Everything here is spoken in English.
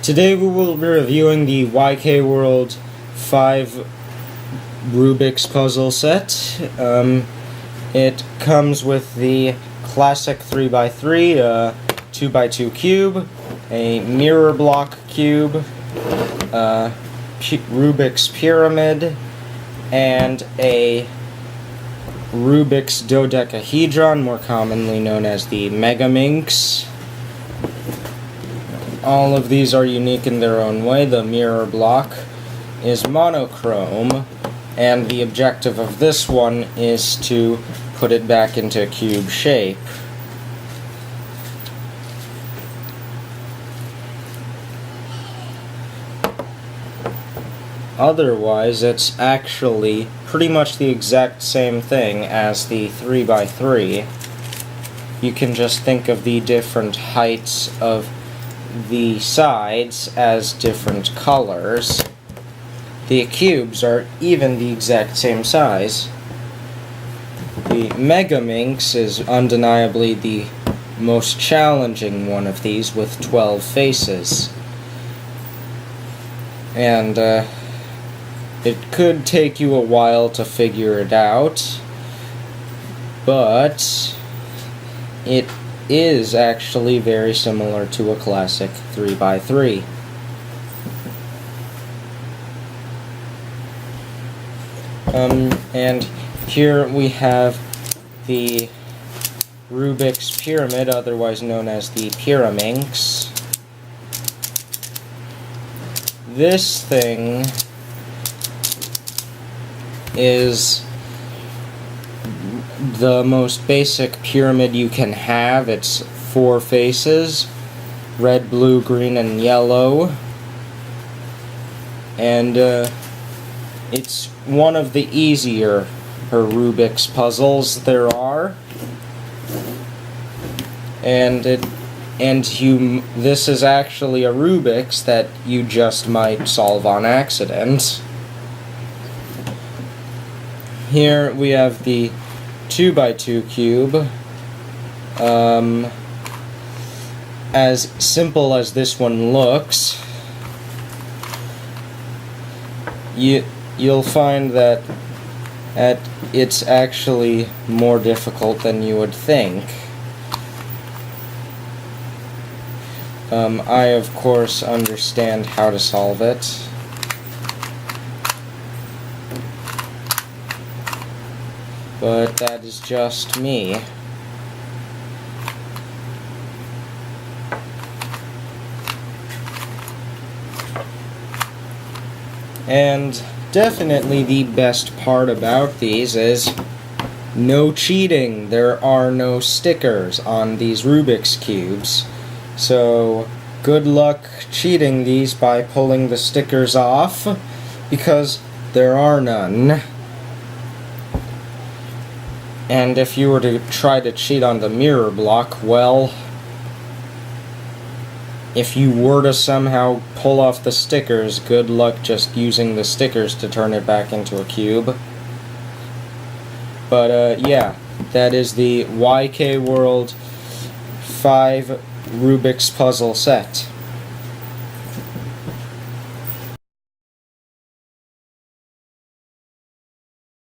Today we will be reviewing the YK World 5 Rubik's puzzle set. It comes with the classic 3x3, 2x2 cube, a mirror block cube, Rubik's pyramid, and a Rubik's Dodecahedron, more commonly known as the Megaminx. All of these are unique in their own way. The mirror block is monochrome, and the objective of this one is to put it back into cube shape. Otherwise, it's actually pretty much the exact same thing as the 3x3. You can just think of the different heights of the sides as different colors. The cubes are even the exact same size. The Megaminx is undeniably the most challenging one of these, with 12 faces. And it could take you a while to figure it out, but it is actually very similar to a classic 3x3. And here we have the Rubik's Pyramid, otherwise known as the Pyraminx. This thing is the most basic pyramid you can have. It's 4 faces: red, blue, green, and yellow. And it's one of the easier Rubik's puzzles there are. And this is actually a Rubik's that you just might solve on accident. Here we have the 2x2 cube. As simple as this one looks, you'll find that it's actually more difficult than you would think. I of course understand how to solve it. But that is just me. And definitely the best part about these is no cheating. There are no stickers on these Rubik's cubes. So good luck cheating these by pulling the stickers off, because there are none. And if you were to try to cheat on the mirror block, well, if you were to somehow pull off the stickers, good luck just using the stickers to turn it back into a cube. But yeah, that is the YK World 5 Rubik's puzzle set.